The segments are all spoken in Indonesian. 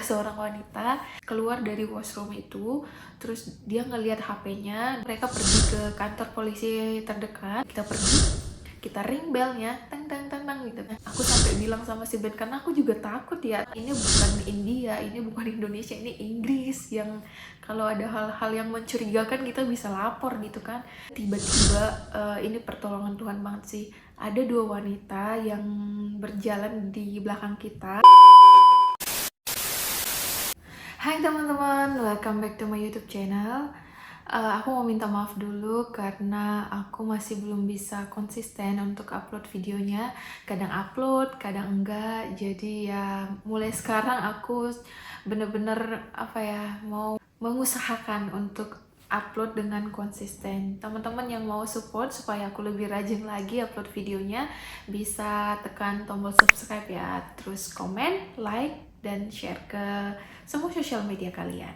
seorang wanita keluar dari washroom itu, terus dia ngelihat HP-nya. Mereka pergi ke kantor polisi terdekat. Kita pergi, kita ring belnya, teng teng teng teng gitu. Aku sampai bilang sama si Ben, karena aku juga takut ya. Ini bukan India, ini bukan Indonesia, ini Inggris yang kalau ada hal-hal yang mencurigakan kita bisa lapor gitu kan. Tiba-tiba ini pertolongan Tuhan banget sih. Ada dua wanita yang berjalan di belakang kita. Hai teman-teman, welcome back to my YouTube channel. Aku mau minta maaf dulu karena aku masih belum bisa konsisten untuk upload videonya. Kadang upload, kadang enggak. Jadi ya mulai sekarang aku bener-bener mau mengusahakan untuk upload dengan konsisten. Teman-teman yang mau support supaya aku lebih rajin lagi upload videonya, bisa tekan tombol subscribe ya. Terus komen, like, dan share ke semua sosial media kalian.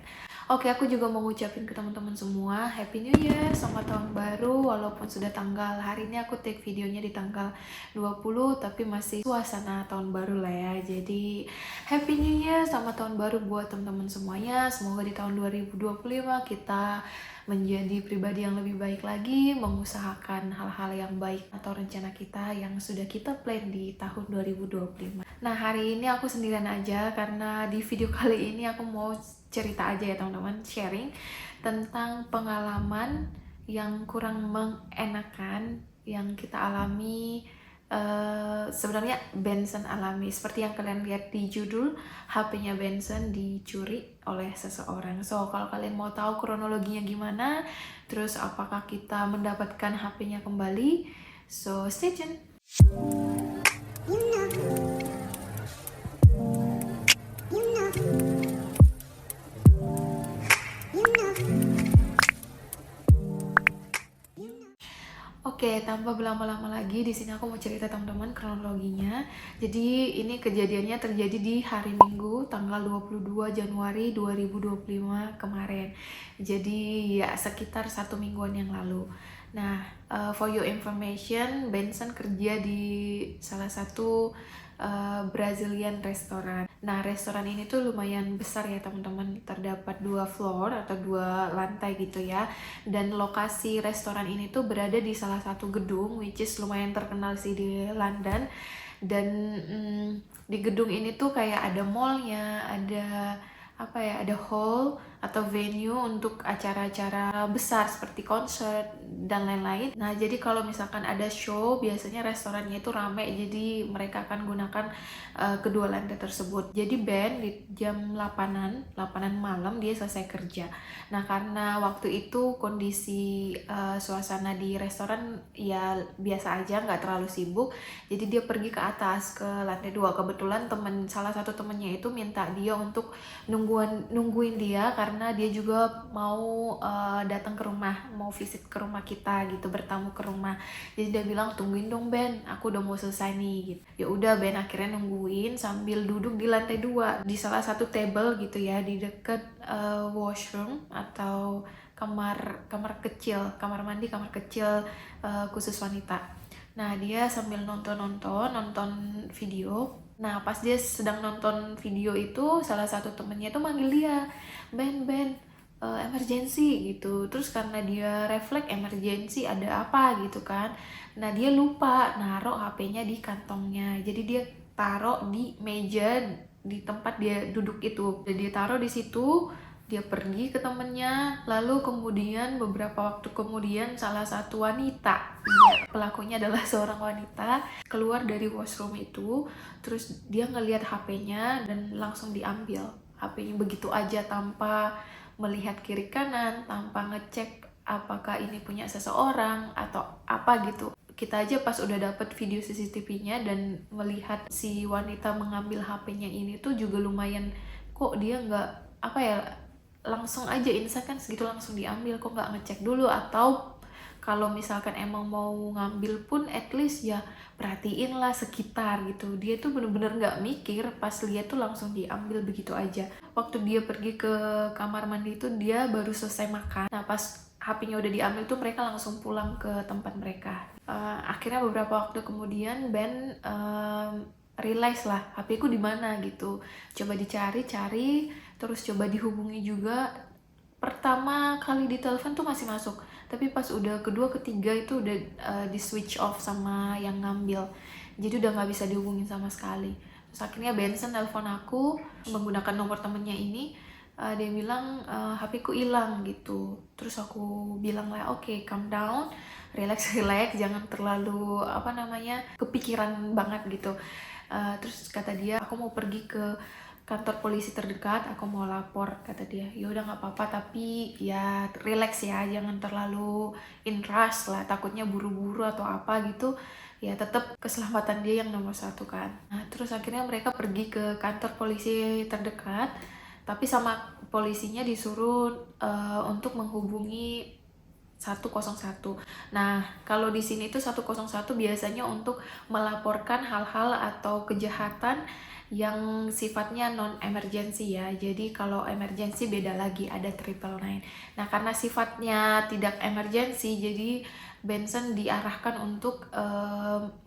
Oke, aku juga mau ngucapin ke teman-teman semua Happy New Year, selamat tahun baru. Walaupun sudah tanggal, hari ini aku take videonya di tanggal 20, tapi masih suasana tahun baru lah ya. Jadi Happy New Year, selamat tahun baru buat teman-teman semuanya. Semoga di tahun 2025 kita menjadi pribadi yang lebih baik lagi, mengusahakan hal-hal yang baik atau rencana kita yang sudah kita plan di tahun 2025. Nah, hari ini aku sendirian aja karena di video kali ini aku mau cerita aja ya teman-teman, sharing tentang pengalaman yang kurang mengenakan yang kita alami. Sebenarnya Benson alami, seperti yang kalian lihat di judul, HP-nya Benson dicuri oleh seseorang. So kalau kalian mau tahu kronologinya gimana, terus apakah kita mendapatkan HP-nya kembali, so stay tune. Oke, tanpa berlama-lama lagi, di sini aku mau cerita teman-teman kronologinya. Jadi ini kejadiannya terjadi di hari Minggu, tanggal 22 Januari 2025 kemarin. Jadi ya sekitar 1 mingguan yang lalu. Nah, for your information, Benson kerja di salah satu Brazilian restoran. Nah, restoran ini tuh lumayan besar ya teman-teman, terdapat 2 floor atau 2 lantai gitu ya. Dan lokasi restoran ini tuh berada di salah satu gedung, which is lumayan terkenal sih di London. Dan di gedung ini tuh kayak ada mallnya, ada ada hall atau venue untuk acara-acara besar seperti konser dan lain-lain. Nah, jadi kalau misalkan ada show, biasanya restorannya itu rame, jadi mereka akan gunakan kedua lantai tersebut. Jadi band di jam 8-an malam dia selesai kerja. Nah, karena waktu itu kondisi suasana di restoran ya biasa aja, nggak terlalu sibuk, jadi dia pergi ke atas ke lantai 2. Kebetulan salah satu temennya itu minta dia untuk nungguin dia karena dia juga mau datang ke rumah, mau visit ke rumah kita gitu, bertamu ke rumah. Jadi dia bilang, tungguin dong Ben, aku udah mau selesai nih gitu. Ya udah, Ben akhirnya nungguin sambil duduk di lantai 2 di salah satu table gitu ya, di dekat washroom atau kamar kecil, kamar mandi, kamar kecil khusus wanita. Nah, dia sambil nonton video. Nah, pas dia sedang nonton video itu, salah satu temennya itu manggil dia, Ben, emergency gitu. Terus karena dia refleks emergency, ada apa gitu kan. Nah, dia lupa naruh HP-nya di kantongnya. Jadi dia taruh di meja di tempat dia duduk itu. Jadi dia taruh di situ. Dia pergi ke temennya, lalu kemudian beberapa waktu kemudian salah satu wanita, pelakunya adalah seorang wanita, keluar dari washroom itu, terus dia ngelihat HP-nya dan langsung diambil HP-nya begitu aja tanpa melihat kiri kanan, tanpa ngecek apakah ini punya seseorang atau apa gitu. Kita aja pas udah dapet video CCTV-nya dan melihat si wanita mengambil HP-nya ini tuh juga lumayan, kok dia nggak langsung aja instan kan segitu langsung diambil, kok nggak ngecek dulu, atau kalau misalkan emang mau ngambil pun at least ya perhatiin lah sekitar gitu. Dia tuh bener-bener nggak mikir, pas lihat tuh langsung diambil begitu aja. Waktu dia pergi ke kamar mandi itu dia baru selesai makan. Nah, pas HP-nya udah diambil tuh mereka langsung pulang ke tempat mereka. Akhirnya beberapa waktu kemudian Ben realize lah HP ku di mana gitu. Coba dicari-cari, terus coba dihubungi juga. Pertama kali ditelepon tuh masih masuk, tapi pas udah kedua ketiga itu udah di switch off sama yang ngambil, jadi udah nggak bisa dihubungin sama sekali. Terus akhirnya Benson nelpon aku menggunakan nomor temennya ini. Dia bilang HP ku hilang gitu. Terus aku bilang lah, oke, calm down, relax relax, jangan terlalu kepikiran banget gitu. Terus kata dia, aku mau pergi ke kantor polisi terdekat, aku mau lapor, kata dia. Ya udah nggak apa-apa, tapi ya relax ya, jangan terlalu in rush lah, takutnya buru-buru atau apa gitu. Ya tetap keselamatan dia yang nomor satu kan. Nah terus akhirnya mereka pergi ke kantor polisi terdekat, tapi sama polisinya disuruh untuk menghubungi 101. Nah, kalau di sini itu 101 biasanya untuk melaporkan hal-hal atau kejahatan yang sifatnya non emergency ya. Jadi kalau emergency beda lagi, ada 999. Nah, karena sifatnya tidak emergency, jadi Benson diarahkan untuk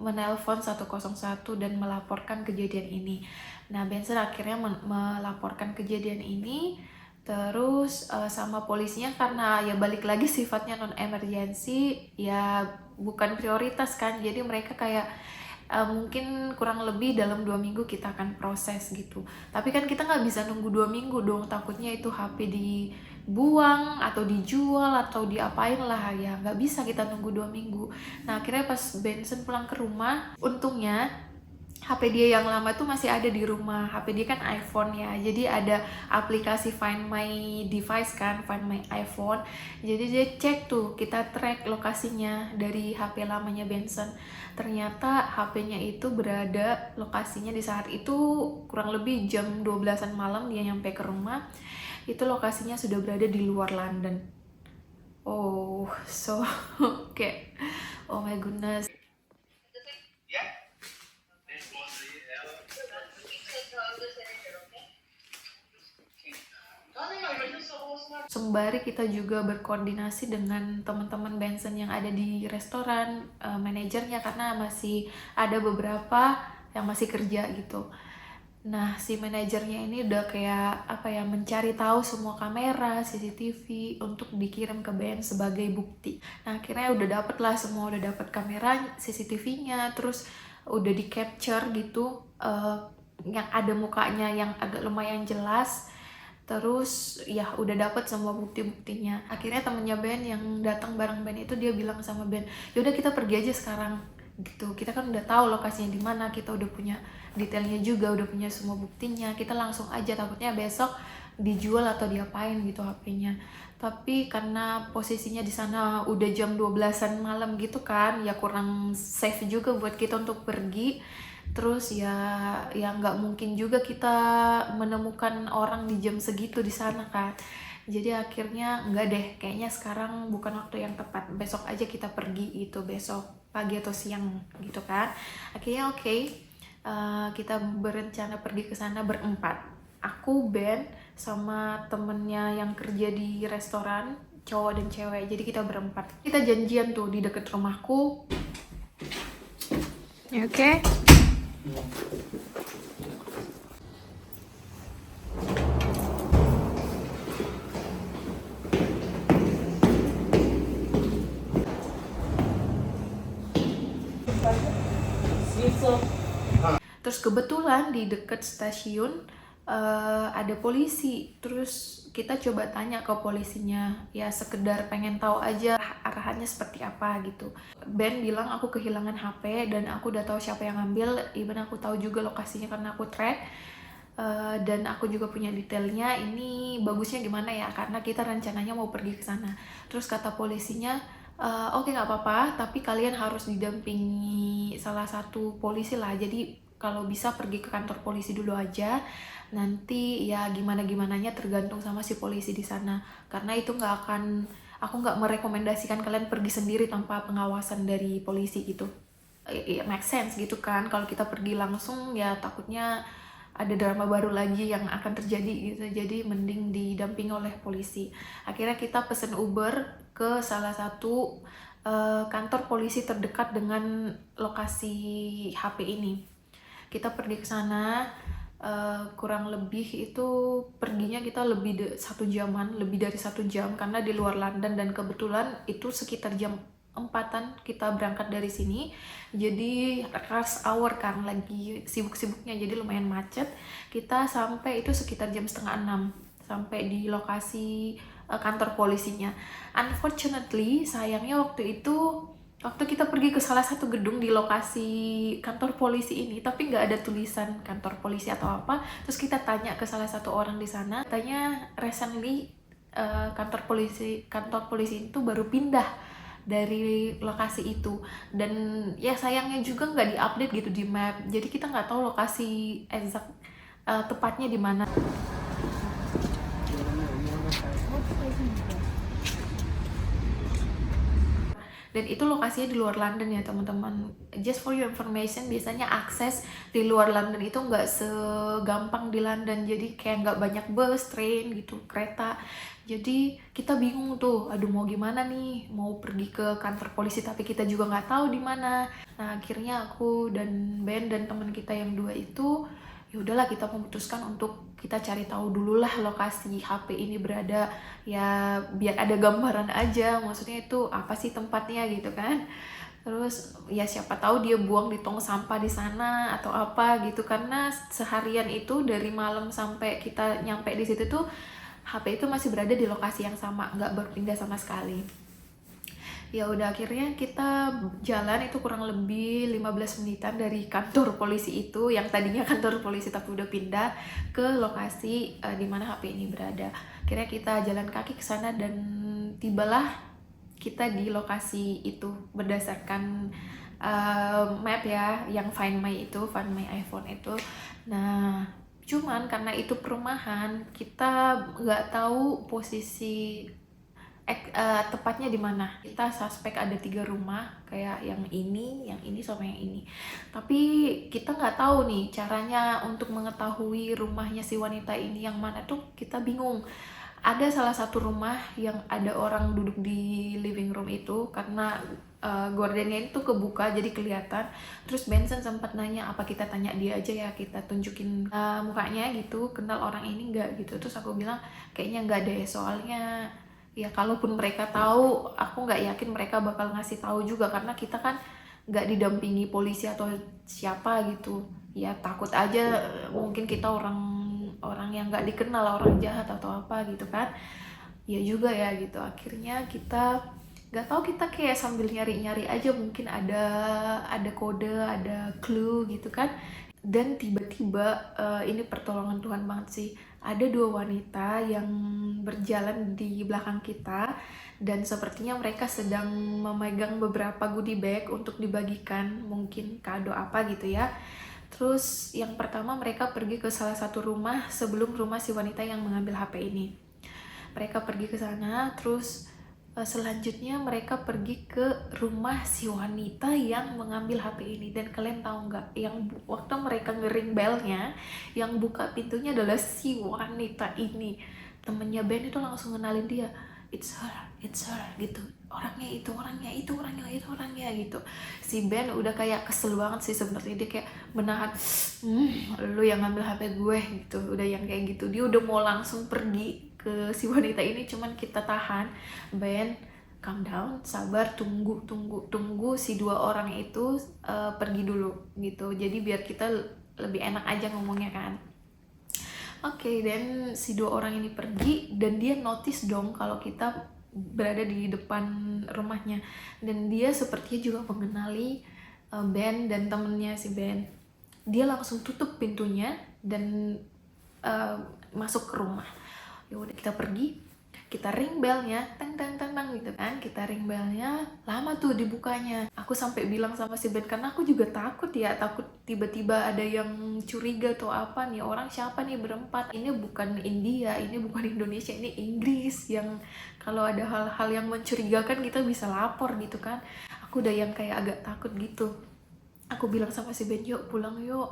menelpon 101 dan melaporkan kejadian ini. Nah, Benson akhirnya melaporkan kejadian ini. Terus sama polisinya, karena ya balik lagi sifatnya non emergency, ya bukan prioritas kan, jadi mereka kayak mungkin kurang lebih dalam 2 minggu kita akan proses gitu. Tapi kan kita nggak bisa nunggu 2 minggu dong, takutnya itu HP dibuang atau dijual atau diapain lah, ya nggak bisa kita nunggu 2 minggu. Nah akhirnya pas Benson pulang ke rumah, untungnya HP dia yang lama tuh masih ada di rumah. HP dia kan iPhone ya, jadi ada aplikasi Find My Device kan, Find My iPhone. Jadi dia cek tuh, kita track lokasinya dari HP lamanya Benson. Ternyata HP-nya itu berada lokasinya di saat itu kurang lebih jam 12-an malam dia nyampe ke rumah. Itu lokasinya sudah berada di luar London. Oh, so kayak oh my goodness. Sembari kita juga berkoordinasi dengan teman-teman Benson yang ada di restoran, manajernya, karena masih ada beberapa yang masih kerja gitu. Nah, si manajernya ini udah kayak mencari tahu semua kamera, CCTV untuk dikirim ke Ben sebagai bukti. Nah, akhirnya udah dapet lah semua, udah dapet kamera, CCTV-nya, terus udah di capture gitu, yang ada mukanya yang agak lumayan jelas. Terus ya udah dapet semua bukti-buktinya. Akhirnya temennya Ben yang datang bareng Ben itu, dia bilang sama Ben, yaudah kita pergi aja sekarang gitu. Kita kan udah tahu lokasinya di mana, kita udah punya detailnya juga, udah punya semua buktinya. Kita langsung aja, takutnya besok dijual atau diapain gitu HP-nya. Tapi karena posisinya di sana udah jam 12-an malam gitu kan, ya kurang safe juga buat kita untuk pergi. Terus ya nggak mungkin juga kita menemukan orang di jam segitu di sana kan. Jadi akhirnya nggak deh, kayaknya sekarang bukan waktu yang tepat, besok aja kita pergi itu, besok pagi atau siang gitu kan. Akhirnya oke, kita berencana pergi ke sana berempat. Aku, Ben, sama temennya yang kerja di restoran, cowok dan cewek. Jadi kita berempat. Kita janjian tuh di deket rumahku. Oke. Terus kebetulan di dekat stasiun ada polisi. Terus kita coba tanya ke polisinya, ya sekedar pengen tahu aja arahannya seperti apa gitu. Ben bilang aku kehilangan HP dan aku udah tahu siapa yang ngambil, even aku tahu juga lokasinya karena aku track. Dan aku juga punya detailnya, ini bagusnya gimana ya, karena kita rencananya mau pergi ke sana. Terus kata polisinya, oke, nggak apa-apa, tapi kalian harus didampingi salah satu polisi lah. Jadi kalau bisa pergi ke kantor polisi dulu aja, nanti ya gimana-gimananya tergantung sama si polisi di sana. Karena itu aku nggak merekomendasikan kalian pergi sendiri tanpa pengawasan dari polisi gitu. Make sense gitu kan, kalau kita pergi langsung ya takutnya ada drama baru lagi yang akan terjadi gitu. Jadi mending didampingi oleh polisi. Akhirnya kita pesen Uber ke salah satu kantor polisi terdekat dengan lokasi HP ini. Kita pergi ke sana, kurang lebih itu perginya kita lebih 1 jaman, lebih dari 1 jam karena di luar London, dan kebetulan itu sekitar jam 4-an kita berangkat dari sini. Jadi rush hour kan, lagi sibuk-sibuknya, jadi lumayan macet. Kita sampai itu sekitar jam setengah 6 sampai di lokasi kantor polisinya. Unfortunately, sayangnya waktu kita pergi ke salah satu gedung di lokasi kantor polisi ini, tapi nggak ada tulisan kantor polisi atau apa. Terus kita tanya ke salah satu orang di sana, katanya recently kantor polisi itu baru pindah dari lokasi itu, dan ya sayangnya juga nggak diupdate gitu di map, jadi kita nggak tahu lokasi exact tepatnya di mana. Dan itu lokasinya di luar London ya teman-teman. Just for your information, biasanya akses di luar London itu nggak segampang di London. Jadi kayak nggak banyak bus, train gitu, kereta. Jadi kita bingung tuh, aduh mau gimana nih, mau pergi ke kantor polisi tapi kita juga nggak tahu di mana. Nah akhirnya aku dan Ben dan teman kita yang 2 itu, ya udahlah kita memutuskan untuk kita cari tahu dulu lah lokasi HP ini berada, ya biar ada gambaran aja, maksudnya itu apa sih tempatnya gitu kan. Terus ya siapa tahu dia buang di tong sampah di sana atau apa gitu, karena seharian itu dari malam sampai kita nyampe di situ tuh HP itu masih berada di lokasi yang sama, nggak berpindah sama sekali. Ya udah akhirnya kita jalan itu kurang lebih 15 menitan dari kantor polisi itu, yang tadinya kantor polisi tapi udah pindah ke lokasi di mana HP ini berada. Akhirnya kita jalan kaki ke sana dan tibalah kita di lokasi itu berdasarkan map ya, yang Find My iPhone itu. Nah cuman karena itu perumahan, kita nggak tahu posisi tepatnya di mana. Kita suspek ada 3 rumah, kayak yang ini sama yang ini. Tapi kita nggak tahu nih caranya untuk mengetahui rumahnya si wanita ini yang mana tuh, kita bingung. Ada salah satu rumah yang ada orang duduk di living room itu, karena gordennya itu kebuka jadi kelihatan. Terus Benson sempat nanya apa kita tanya dia aja ya, kita tunjukin mukanya gitu, kenal orang ini nggak gitu. Terus aku bilang kayaknya nggak deh, soalnya ya kalaupun mereka tahu, aku nggak yakin mereka bakal ngasih tahu juga, karena kita kan nggak didampingi polisi atau siapa gitu. Ya takut aja, mungkin kita orang yang nggak dikenal, orang jahat atau apa gitu kan. Ya juga ya gitu. Akhirnya kita nggak tahu, kita kayak sambil nyari-nyari aja, mungkin ada kode, ada clue gitu kan. Dan tiba-tiba ini pertolongan Tuhan banget sih, ada 2 wanita yang berjalan di belakang kita, dan sepertinya mereka sedang memegang beberapa goodie bag untuk dibagikan, mungkin kado apa gitu ya. Terus yang pertama mereka pergi ke salah satu rumah sebelum rumah si wanita yang mengambil HP ini. Mereka pergi ke sana, terus selanjutnya mereka pergi ke rumah si wanita yang mengambil HP ini. Dan kalian tahu nggak, yang waktu mereka ngering belnya, yang buka pintunya adalah si wanita ini. Temennya Ben itu langsung ngenalin dia, it's her gitu, orangnya gitu. Si Ben udah kayak kesel banget sih sebenarnya, dia kayak menahan, lu yang ngambil HP gue gitu, udah yang kayak gitu. Dia udah mau langsung pergi ke si wanita ini, cuman kita tahan. Ben, calm down, sabar, tunggu si 2 orang itu pergi dulu gitu, jadi biar kita lebih enak aja ngomongnya kan. Oke, dan si 2 orang ini pergi, dan dia notice dong kalau kita berada di depan rumahnya, dan dia sepertinya juga mengenali Ben dan temennya si Ben. Dia langsung tutup pintunya dan masuk ke rumah. Ya udah kita pergi, kita ring belnya, teng teng teng teng gitu kan. Kita ring belnya, lama tuh dibukanya. Aku sampai bilang sama si Ben, karena aku juga takut tiba-tiba ada yang curiga atau apa nih, orang siapa nih berempat, ini bukan India, ini bukan Indonesia, ini Inggris, yang kalau ada hal-hal yang mencurigakan kita bisa lapor gitu kan. Aku udah yang kayak agak takut gitu. Aku bilang sama si Ben, yuk pulang yuk,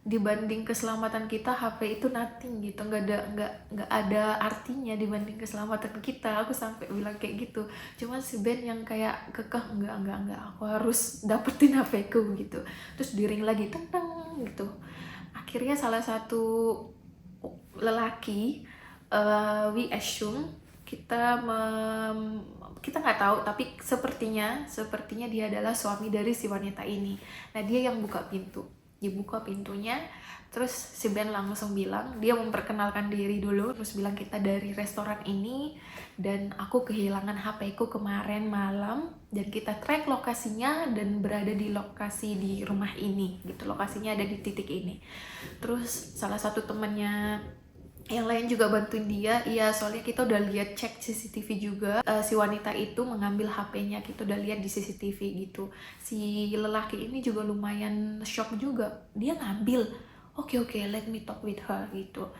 dibanding keselamatan kita, HP itu nothing gitu, nggak ada artinya dibanding keselamatan kita. Aku sampai bilang kayak gitu. Cuman si Ben yang kayak kekeh, enggak, aku harus dapetin HP ku gitu. Terus di ring lagi tentang gitu. Akhirnya salah satu lelaki, we assume, kita nggak tahu, tapi sepertinya dia adalah suami dari si wanita ini. Nah, dia yang buka pintu. Dibuka pintunya, terus si Ben langsung bilang, dia memperkenalkan diri dulu, terus bilang kita dari restoran ini dan aku kehilangan HP ku kemarin malam, dan kita track lokasinya dan berada di lokasi di rumah ini gitu, lokasinya ada di titik ini. Terus salah satu temannya yang lain juga bantuin dia, iya soalnya kita udah lihat cek CCTV juga, si wanita itu mengambil HP-nya, kita udah lihat di CCTV gitu. Si lelaki ini juga lumayan shock juga, dia ngambil, oke, let me talk with her gitu.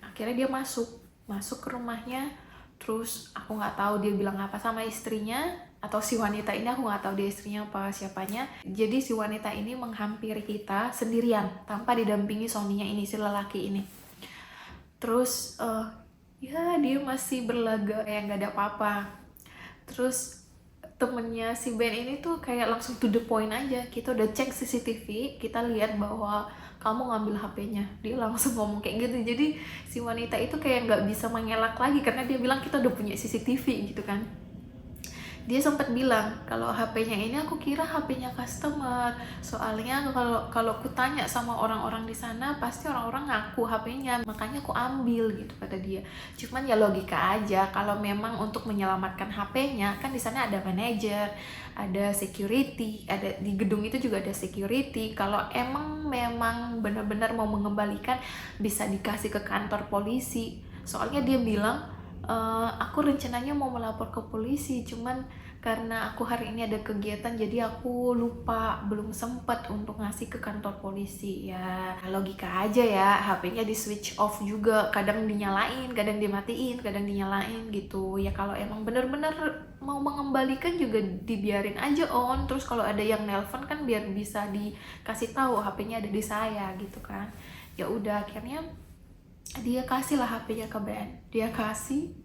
Akhirnya dia masuk ke rumahnya, terus aku nggak tahu dia bilang apa sama istrinya, atau si wanita ini, aku nggak tahu dia istrinya apa siapanya. Jadi si wanita ini menghampiri kita sendirian tanpa didampingi suaminya ini, si lelaki ini. Terus ya dia masih berlaga kayak nggak ada apa-apa. Terus temennya si Ben ini tuh kayak langsung to the point aja. Kita udah cek CCTV, kita lihat bahwa kamu ngambil HP-nya. Dia langsung ngomong kayak gitu. Jadi si wanita itu kayak nggak bisa mengelak lagi karena dia bilang kita udah punya CCTV gitu kan. Dia sempat bilang kalau HP-nya ini aku kira HP-nya customer, soalnya kalau aku tanya sama orang-orang di sana pasti orang-orang ngaku HP-nya, makanya aku ambil gitu, kata dia. Cuman ya logika aja, kalau memang untuk menyelamatkan HP-nya kan di sana ada manajer, ada security, ada di gedung itu juga ada security. Kalau memang benar-benar mau mengembalikan bisa dikasih ke kantor polisi. Soalnya dia bilang, aku rencananya mau melapor ke polisi, cuman karena aku hari ini ada kegiatan jadi aku lupa, belum sempat untuk ngasih ke kantor polisi. Ya logika aja ya, HP-nya di switch off juga, kadang dinyalain, kadang dimatiin, kadang dinyalain gitu. Ya kalau emang bener-bener mau mengembalikan juga dibiarin aja on, terus kalau ada yang nelpon kan biar bisa dikasih tahu HP-nya ada di saya gitu kan. Ya udah, akhirnya dia kasih lah HP-nya ke Ben, dia kasih.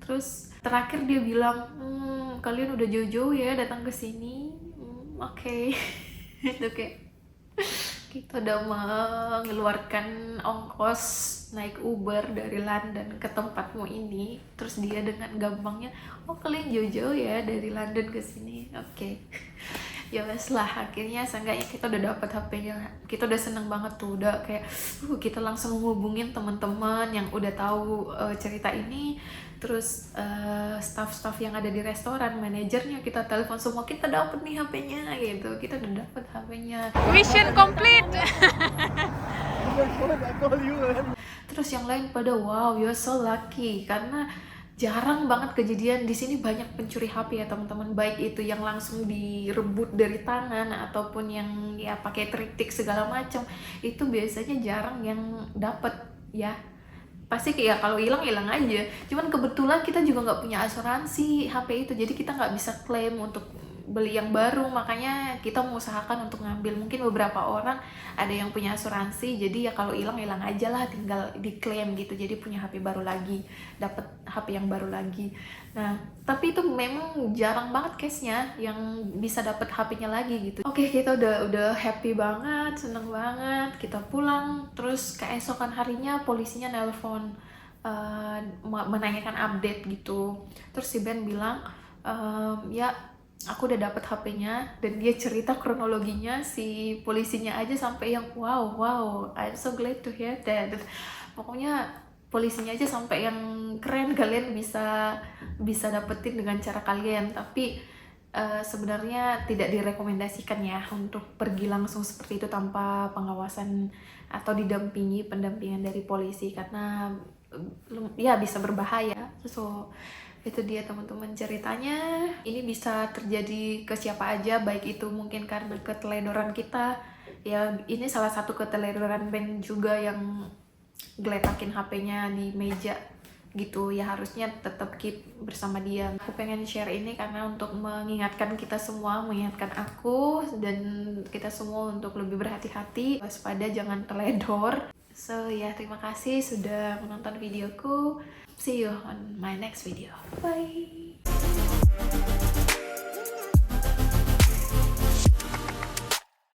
Terus terakhir dia bilang, kalian udah jauh-jauh ya datang ke sini. Oke. Itu kayak kita udah mengeluarkan ongkos naik Uber dari London ke tempatmu ini. Terus dia dengan gampangnya, oh kalian jauh-jauh ya dari London ke sini. Oke. Ya wes lah, akhirnya seenggaknya kita udah dapet HP-nya. Kita udah seneng banget tuh, udah kayak kita langsung ngehubungin teman-teman yang udah tahu cerita ini. Terus staff-staff yang ada di restoran, manajernya kita telepon semua, kita dapet nih HP-nya gitu. Kita udah dapet HP-nya. Mission complete. Terus yang lain pada wow, you're so lucky, karena jarang banget kejadian di sini. Banyak pencuri HP ya teman-teman, baik itu yang langsung direbut dari tangan ataupun yang ya pakai trik segala macam. Itu biasanya jarang yang dapet ya. Pasti kayak kalau hilang aja. Cuman kebetulan kita juga nggak punya asuransi HP itu, jadi kita nggak bisa klaim untuk beli yang baru, makanya kita mengusahakan untuk ngambil. Mungkin beberapa orang ada yang punya asuransi, jadi ya kalau hilang aja lah, tinggal diklaim gitu, jadi punya HP baru lagi, dapat HP yang baru lagi. Nah tapi itu memang jarang banget case-nya yang bisa dapat HP-nya lagi gitu. Oke, kita udah happy banget, seneng banget, kita pulang. Terus keesokan harinya polisinya nelpon, menanyakan update gitu. Terus si Ben bilang, ya aku udah dapet HP-nya, dan dia cerita kronologinya. Si polisinya aja sampai yang wow, I'm so glad to hear that. Pokoknya polisinya aja sampai yang keren, kalian bisa dapetin dengan cara kalian. Tapi sebenarnya tidak direkomendasikan ya untuk pergi langsung seperti itu tanpa pengawasan atau didampingi pendampingan dari polisi, karena ya bisa berbahaya. So itu dia teman-teman ceritanya. Ini bisa terjadi ke siapa aja, baik itu mungkin karena keteledoran kita ya. Ini salah satu keteledoran Ben juga yang geletakin HP-nya di meja gitu ya, harusnya tetap keep bersama dia. Aku pengen share ini karena untuk mengingatkan kita semua, mengingatkan aku dan kita semua untuk lebih berhati-hati, waspada, jangan teledor. So ya, terima kasih sudah menonton videoku. See you on my next video. Bye.